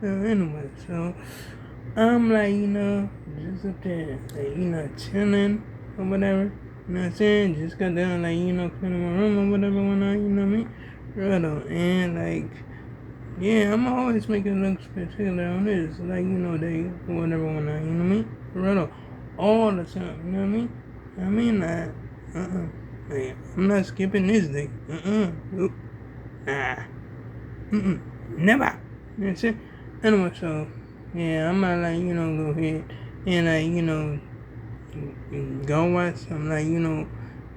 Anyway, so I'm like, just up there, like, chilling or whatever. You know what I'm saying? Just got down, like, cleaning my room or whatever when I, you know what I mean? Right on. And, like, yeah, I'm always making look particular on this. Like, they, whatever when I, you know what I mean? Right on. All the time, you know what I mean? I mean, like, I'm not skipping this day. Nope. Nah. Never. You know what I'm saying? Anyway, so, yeah, I'm gonna, like, go ahead and, like, go watch some, like,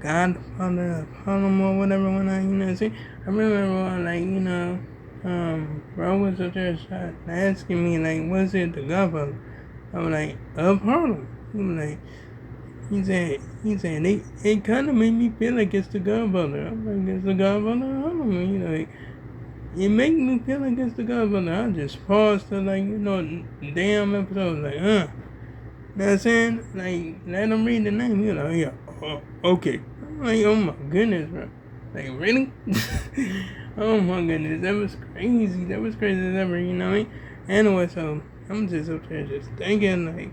Godfather, Harlem or whatever when I, you know what I'm saying? I remember, like, bro was up there asking me, like, was it the Godfather? I was like, of Harlem. He was like, he said, it kind of made me feel like it's the Godfather. I'm like, it's the Godfather of Harlem. And he like, it make me feel like it's the Godfather. I just paused to, like, damn episode, like, Know what I'm saying? Like, let him read the name. You're like, yeah, okay. I'm like, oh my goodness, bro. Like, really? Oh my goodness, that was crazy. That was crazy as ever, you know what I mean? Anyway, so I'm just up there just thinking, like,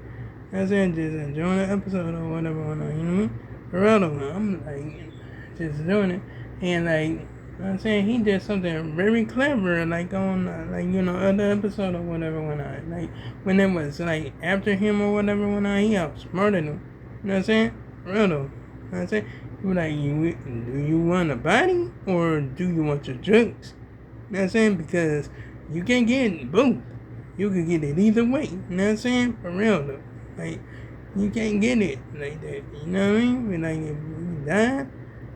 I'm saying, just enjoying the episode or whatever, you know what I mean? For real though, I'm like, just doing it. And, like, you know what I'm saying, he did something very clever, like on, like, other episode or whatever when it was like after him or whatever he outsmarted him. You know what I'm saying? Real though. You know what I'm saying? He was like, do you want a body or do you want your drugs? You know what I'm saying? Because you can get both. You can get it either way. You know what I'm saying? For real though. Like, you can't get it like that. You know what I mean? But like, if you die,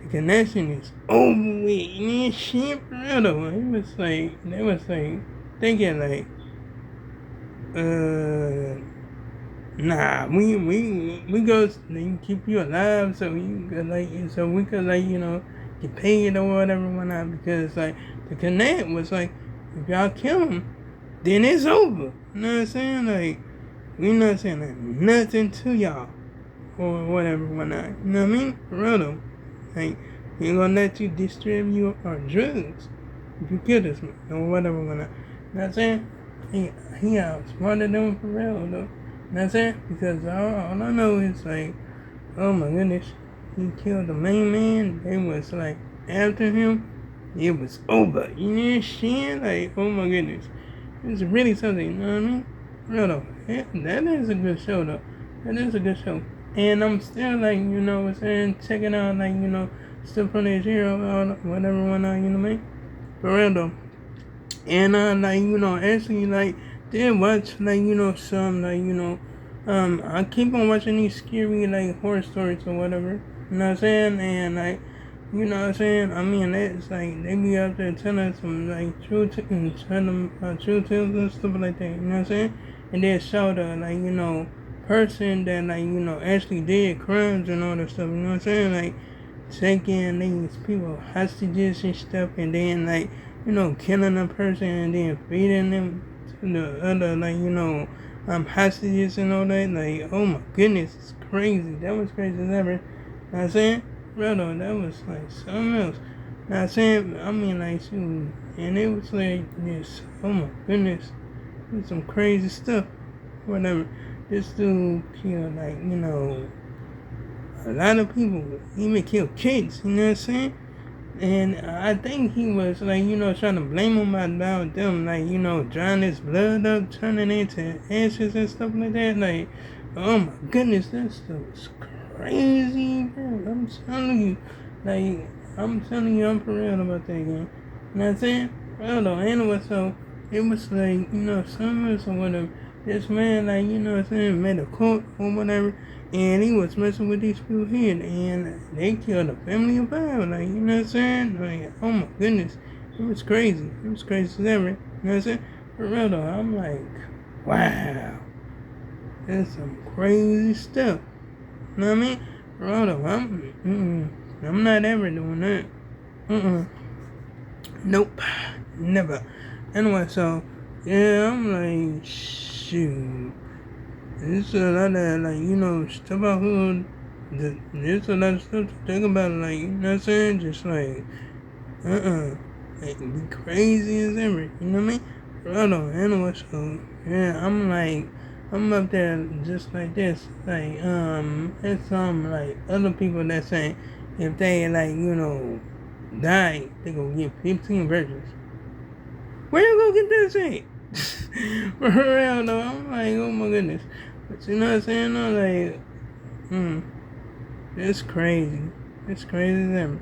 the connection is over with. And shit, for real though. It was like, they was like, thinking like, nah, we go keep you alive so we could like get paid or whatever whatnot because like the connect was like if y'all kill him then it's over. You know what I'm saying? Like we not saying like, nothing to y'all or whatever whatnot. You know what I mean? For real though. Like we ain't gonna let you distribute our drugs if you kill this man or whatever whatnot. You know what I'm saying? He outsmarted them for real though. That's it, because all I know is like, oh my goodness, he killed the main man. They was like after him. It was over. You know what I'm saying? Like, oh my goodness, it's really something. You know what I mean? Real though, that is a good show though. That is a good show. And I'm still like, what I'm saying, checking out like, still from his hero or whatever whatnot. You know what I mean? For real though. And like actually like did watch like some like I keep on watching these scary like horror stories or whatever. You know what I'm saying? And like what I'm saying? I mean it's like they be out there telling some like true tales and stuff like that. You know what I'm saying? And then show the like person that like actually did crimes and all that stuff. You know what I'm saying? Like taking these people hostages and stuff, and then like killing a person and then feeding them to the other like hostages and all that. Like, oh my goodness, it's crazy. That was crazy as ever. Know what I'm saying? Brother, that was like something else. Know what I'm saying? I mean like shoot. And it was like this, oh my goodness. It was some crazy stuff. Whatever. This dude killed like, a lot of people, even killed kids, you know what I'm saying? And I think he was like, trying to blame him about them, like, drying his blood up, turning into ashes and stuff like that. Like, oh my goodness, that stuff was crazy, bro. I'm telling you. Like, I'm telling you, I'm for real about that game. You know what I'm saying? Well, though, anyway, so it was like, summers or whatever. This man, like, what I'm saying, made a cult or whatever. And he was messing with these people here, and they killed a family of five. Like, you know what I'm saying? Like, oh my goodness, it was crazy. It was crazy as ever. You know what I'm saying? For real though, I'm like, wow, that's some crazy stuff. You know what I mean? For real though, I'm not ever doing that. Nope, never. Anyway, so yeah, I'm like, shoot. There's a lot of like stuff out here. There's a lot of stuff to think about, like you know what I'm saying, just like like be crazy as ever. You know what I mean? Brother, anyway, so yeah, I'm up there just like this. Like, it's some like other people that say if they like, die, they gonna get 15 virgins. Where you gonna get this at? For real though, I'm like, oh my goodness. But you know what I'm saying? I'm like, it's crazy. It's crazy as ever.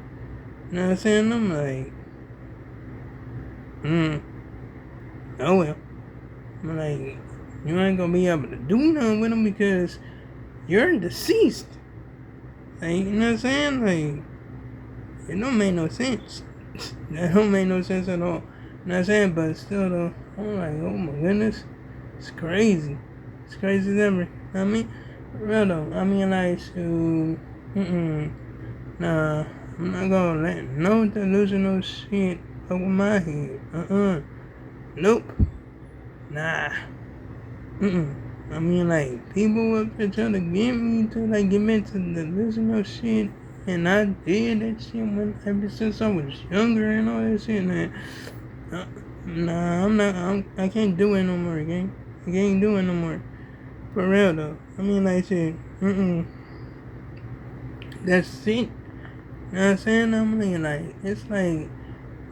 You know what I'm saying? I'm like, oh well. I'm like, you ain't gonna be able to do nothing with them because you're deceased. Like, you know what I'm saying? Like, it don't make no sense. That don't make no sense at all. You know what I'm saying? But still though, I'm like, oh my goodness. It's crazy. It's crazy as ever. I mean, for real though. I mean, like, so, nah, I'm not gonna let no delusional shit over my head. Nope. Nah. I mean, like, people up there trying to get me to, like, get me to delusional shit. And I did that shit ever since I was younger and all that shit. Nah, I can't do it no more, gang. I can't do it no more. For real, though. I mean, like, shit. That's it. You know what I'm saying? I'm like, it's like, you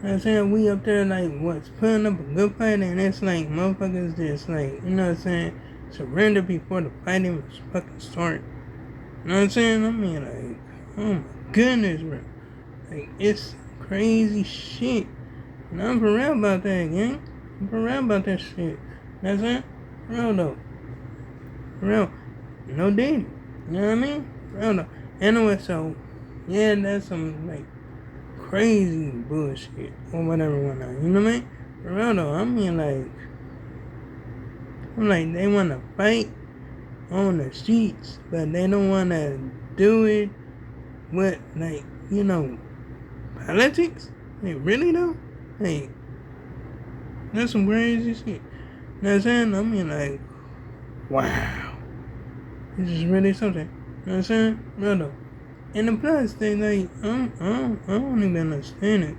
know what I'm saying? We up there, like, what's putting up a good fight, and it's like, motherfuckers just, like, you know what I'm saying? Surrender before the fight even fucking start. You know what I'm saying? I mean, like, oh my goodness, bro. Like, it's crazy shit. And I'm for real about that, gang. I'm for real about that shit. You know what I'm saying? For real, though. For real. No dating. You know what I mean? For real, though. Anyway, so, yeah, that's some, like, crazy bullshit or whatever, whatnot. You know what I mean? For real, though. I mean, like, I'm like, they want to fight on the streets, but they don't want to do it with, like, politics. Like, really though? Like, that's some crazy shit. You know what I'm saying? I mean, like, wow. This is really something. You know what I'm saying? Real though. And the plus, they like, I don't even understand it. You know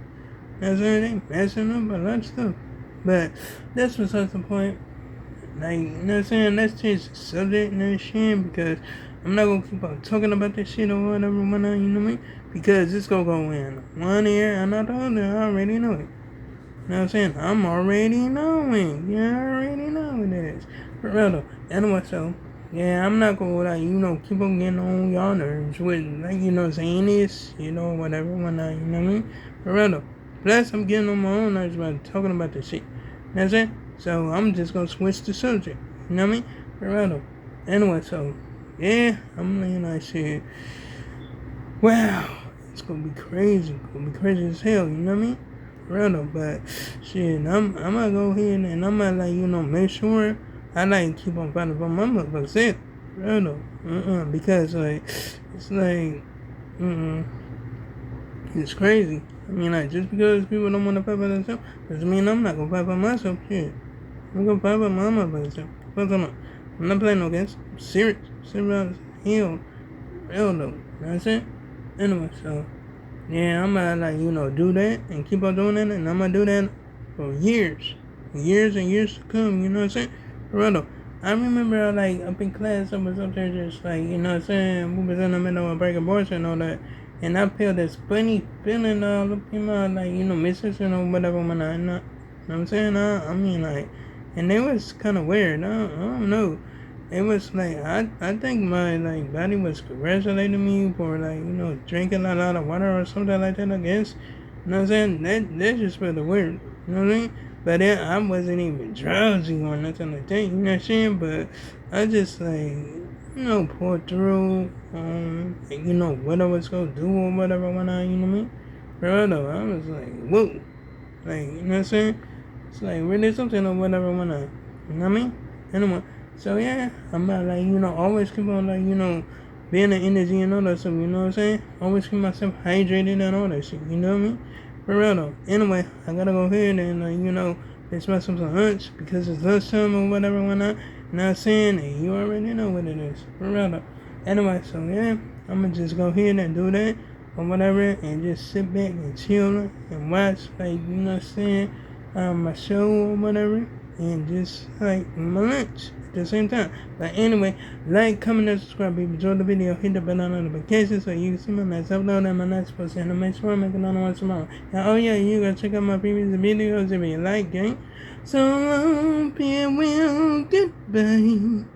what I'm saying? They messing up a lot of stuff. But that's besides the point. Like, you know what I'm saying? Let's change the subject and that shit because I'm not gonna keep on talking about this shit or whatever, you know what I mean? Because it's gonna go in one ear and not the other. I already know it. You know what I'm saying? I'm already knowing. You already know it is. For real though. Anyway, so, yeah, I'm not gonna, like, keep on getting on y'all nerves with, like, saying this, whatever, whatnot, you know what I mean? For real though. Plus, I'm getting on my own nerves about talking about this shit. You know what I'm saying? So I'm just gonna switch the subject. You know what I mean? For real though. Anyway, so yeah, I'm like shit. Wow, it's gonna be crazy. It's gonna be crazy as hell. You know what I mean? For real though. But shit, I'm gonna go ahead and I'm gonna make sure I keep on fighting for my motherfucker self. For real though. Because like it's like it's crazy. I mean, like, just because people don't want to fight for themselves doesn't mean I'm not gonna fight for myself. Shit. I'm gonna fight for my motherfucking self. What's going on? I'm not playing no games. I'm serious. Serious hell. Real though. You know what I'm saying? Anyway, so yeah, I'm gonna do that and keep on doing that, and I'm gonna do that for years. Years and years to come, you know what I'm saying? For real though. I remember up in class I was up there just you know what I'm saying, we was in the middle of breaking boards and all that. And I feel this funny feeling up in my missus or whatever when you know what I'm saying? I mean and it was kinda weird. I don't know. It was I think my body was congratulating me for drinking a lot of water or something like that, I guess. You know what I'm saying? That just felt weird. You know what I mean? But then I wasn't even drowsy or nothing like that, you know what I'm saying? But I just pulled through, what I was gonna do or whatever when you know what I mean? Bro, though, I was like, whoa. You know what I'm saying? It's really something or whatever when you know what I mean? Anyway, so yeah, I'm about always keep on being the energy and all that stuff, you know what I'm saying? Always keep myself hydrated and all that shit, you know what I mean? For real though. Anyway, I gotta go ahead and, fix myself some lunch because it's lunchtime or whatever when you know what I'm saying? And you already know what it is. For real though. Anyway, so yeah, I'm gonna just go ahead and do that or whatever and just sit back and chill and watch, you know what I'm saying, my show or whatever. and just like my lunch at the same time. But anyway, like, comment, and subscribe. If you enjoyed the video, hit the bell on notifications so you can see my next upload and my next post. And make sure I make another one tomorrow. And oh yeah, you gotta check out my previous videos if you like, gang. So long, farewell, goodbye.